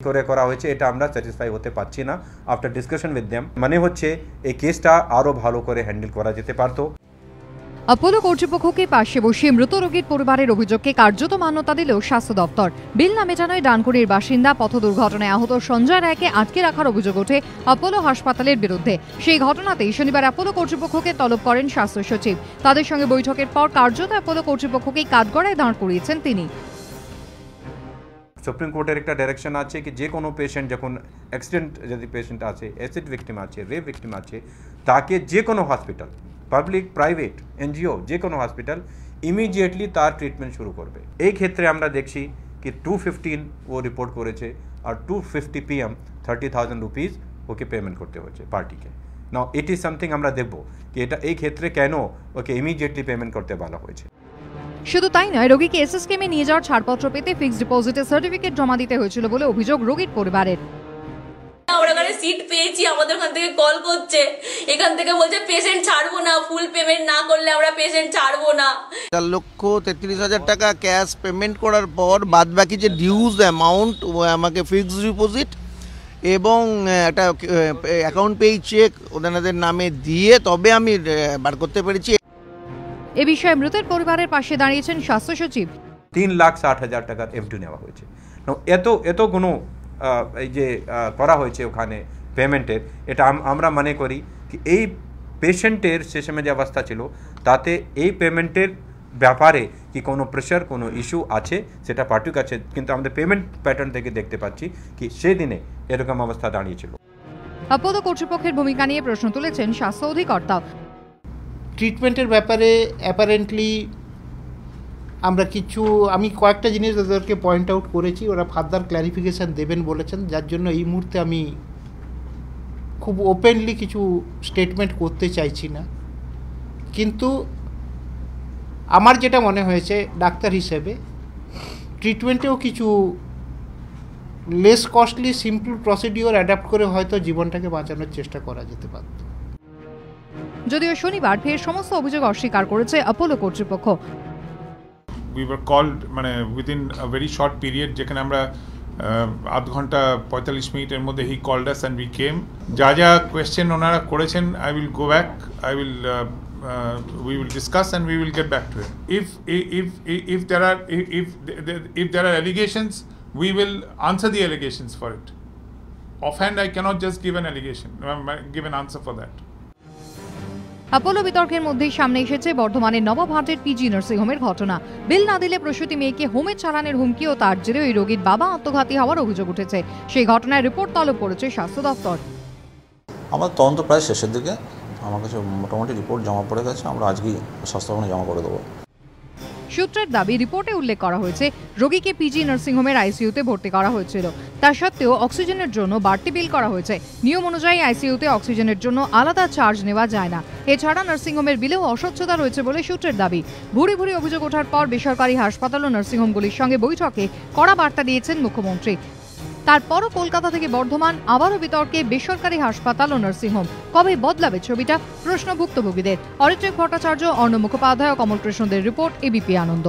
করে করা হয়েছে এটা আমরা স্যাটিসফাই হতে পারছি না আফটার ডিসকাশন উইথ দেম। মানে হচ্ছে এই কেসটা আরও ভালো করে হ্যান্ডেল করা যেতে পারতো। অ্যাপোলো কর্তৃপক্ষকে পাশে বসিয়ে মৃত রোগীর পরিবারের অভিযোগকে কার্যত মান্যতা দিল স্বাস্থ্য দপ্তর। বিল নামে জানায় ডানকুনির বাসিন্দা পথ দুর্ঘটনায় আহত সঞ্জয় রায়কে আটকে রাখার অভিযোগ ওঠে অ্যাপোলো হাসপাতালের বিরুদ্ধে। সেই ঘটনাতেই শনিবার অ্যাপোলো কর্তৃপক্ষকে তলব করেন স্বাস্থ্য সচিব। তাদের সঙ্গে বৈঠকের পর কার্যত অ্যাপোলো কর্তৃপক্ষকেই কাঠগড়ায় দাঁড় করিয়েছেন তিনি। সুপ্রিম কোর্টের একটা ডাইরেকশন আছে কি যে কোনো পেশেন্ট যখন অ্যাক্সিডেন্ট যদি পেশেন্ট আছে, অ্যাসিড ভিকটিম আছে, রেপ ভিকটিম আছে, তাকে যে কোনো হসপিটাল, পাবলিক প্রাইভেট এনজিও যে কোনো হসপিটাল ইমিডিয়েটলি তার ট্রিটমেন্ট শুরু করবে। এই ক্ষেত্রে আমরা দেখছি কি 215 ও রিপোর্ট করেছে আর 250 PM 30,000 রুপিস ওকে পেমেন্ট করতে হচ্ছে পার্টিকে। নাও ইট ইজ সামথিং আমরা দেখব কি এটা এই ক্ষেত্রে কেন ওকে ইমিডিয়েটলি পেমেন্ট করতে বলা হয়েছে। শুধু তাই নয়, রোগীকে এসএসকেমে নিয়ে যাওয়ার ছাড়পত্র পেতে ফিক্সড ডিপোজিটের সার্টিফিকেট জমা দিতে হয়েছিল বলে অভিযোগ রোগীর পরিবারের। সিট পেয়েছি, আমাদের ওখান থেকে কল করছে, এখান থেকে বলছে পেশেন্ট ছাড়বো না, ফুল পেমেন্ট না করলে আমরা পেশেন্ট ছাড়বো না। 4,33,000 টাকা ক্যাশ পেমেন্ট করার পর বাদ বাকি যে ডিউজ অ্যামাউন্ট আমাকে ফিক্সড ডিপোজিট এবং একটা অ্যাকাউন্ট পেই চেক ওনাদের নামে দিয়ে তবে আমি বার করতে পেরেছি। এ বিষয়ে মৃতের পরিবারের পাশে দাঁড়িয়েছেন স্বাস্থ্য সচিব। 3,60,000 টাকার এফডি নেওয়া হয়েছে। এত কোনো এই যে করা হয়েছে ওখানে পেমেন্টের, এটা আমরা মনে করি কি এই পেশেন্টের সিস্টেমে যে অবস্থা ছিল তাতে এই পেমেন্টের ব্যাপারে কি কোনো প্রেশার, কোনো ইস্যু আছে সেটা পার্টির কাছে, কিন্তু আমাদের পেমেন্ট প্যাটার্ন থেকে দেখতে পাচ্ছি কি সেদিনে এরকম অবস্থা দাঁড়িয়েছিল। অ্যাপোলো কর্তৃপক্ষের ভূমিকা নিয়ে প্রশ্ন তুলেছেন স্বাস্থ্য অধিকর্তা। ট্রিটমেন্টের ব্যাপারে অ্যাপারেন্টলি আমি কয়েকটা জিনিস ওদেরকে পয়েন্ট আউট করেছি, ওরা ফার্দার ক্ল্যারিফিকেশান দেবেন বলেছেন, যার জন্য এই মুহূর্তে আমি খুব ওপেনলি কিছু স্টেটমেন্ট করতে চাইছি না। কিন্তু আমার যেটা মনে হয়েছে ডাক্তার হিসেবে ট্রিটমেন্টেও কিছু less costly simple procedure adapt করে হয়তো জীবনটাকে বাঁচানোর চেষ্টা করা যেতে পারত। যদিও শনিবার ফের সমস্ত অভিযোগ অস্বীকার করেছে অ্যাপোলো কর্তৃপক্ষ। We were called মানে within a very short period, যেখানে আমরা আধ ঘন্টা 45 মিনিটের মধ্যে he called us and we came. যা যা কোয়েশ্চেন ওনারা করেছেন I will go back, we will discuss and we will get back to it. If there are allegations, we will answer the allegations for it. Offhand I cannot just give an answer for that. Apollo বিতর্কের মধ্যেই সামনে এসেছে বর্ধমানের নবভারতের PG নার্সিংহোমের ঘটনা। বিল না দিলে প্রসূতি মেয়েকে হোমে চালানোর হুমকি ও তার জেরে ওই রোগীর বাবা আত্মঘাতী হওয়ার অভিযোগ উঠেছে। সেই ঘটনায় রিপোর্ট তলব করেছে স্বাস্থ্য দপ্তর। আমাদের তদন্ত প্রায় শেষের দিকে, আমার কাছে মোটামুটি রিপোর্ট জমা পড়ে গেছে, আমরা আজকেই স্বাস্থ্য ভবনে জমা করে দেবো। সূত্রের দাবি, রিপোর্টে উল্লেখ করা হয়েছে রোগীকে পিজি নার্সিংহোমের আইসিইউতে ভর্তি করা হয়েছিল। তা সত্ত্বেও অক্সিজেনের জন্য বাড়তি বিল করা হয়েছে। নিয়ম অনুযায়ী আইসিইউতে অক্সিজেনের জন্য আলাদা চার্জ নেওয়া যায় না। এছাড়া নার্সিংহোমের বিলেও অস্বচ্ছতা রয়েছে বলে সূত্রের দাবি। ভুরি ভুরি অভিযোগ ওঠার পর বেসরকারি হাসপাতাল ও নার্সিংহোমগুলির সঙ্গে বৈঠকে কড়া বার্তা দিয়েছেন মুখ্যমন্ত্রী। তারপরও কলকাতা থেকে বর্ধমান আবারও বিতর্কে বেসরকারি হাসপাতাল ও নার্সিংহোম। কবে বদলাবে ছবিটা, প্রশ্ন ভুক্তভোগীদের। অরিত্রিক ভট্টাচার্য, অর্ণব মুখোপাধ্যায় ও কমল কৃষ্ণদের রিপোর্ট, এবিপি আনন্দ।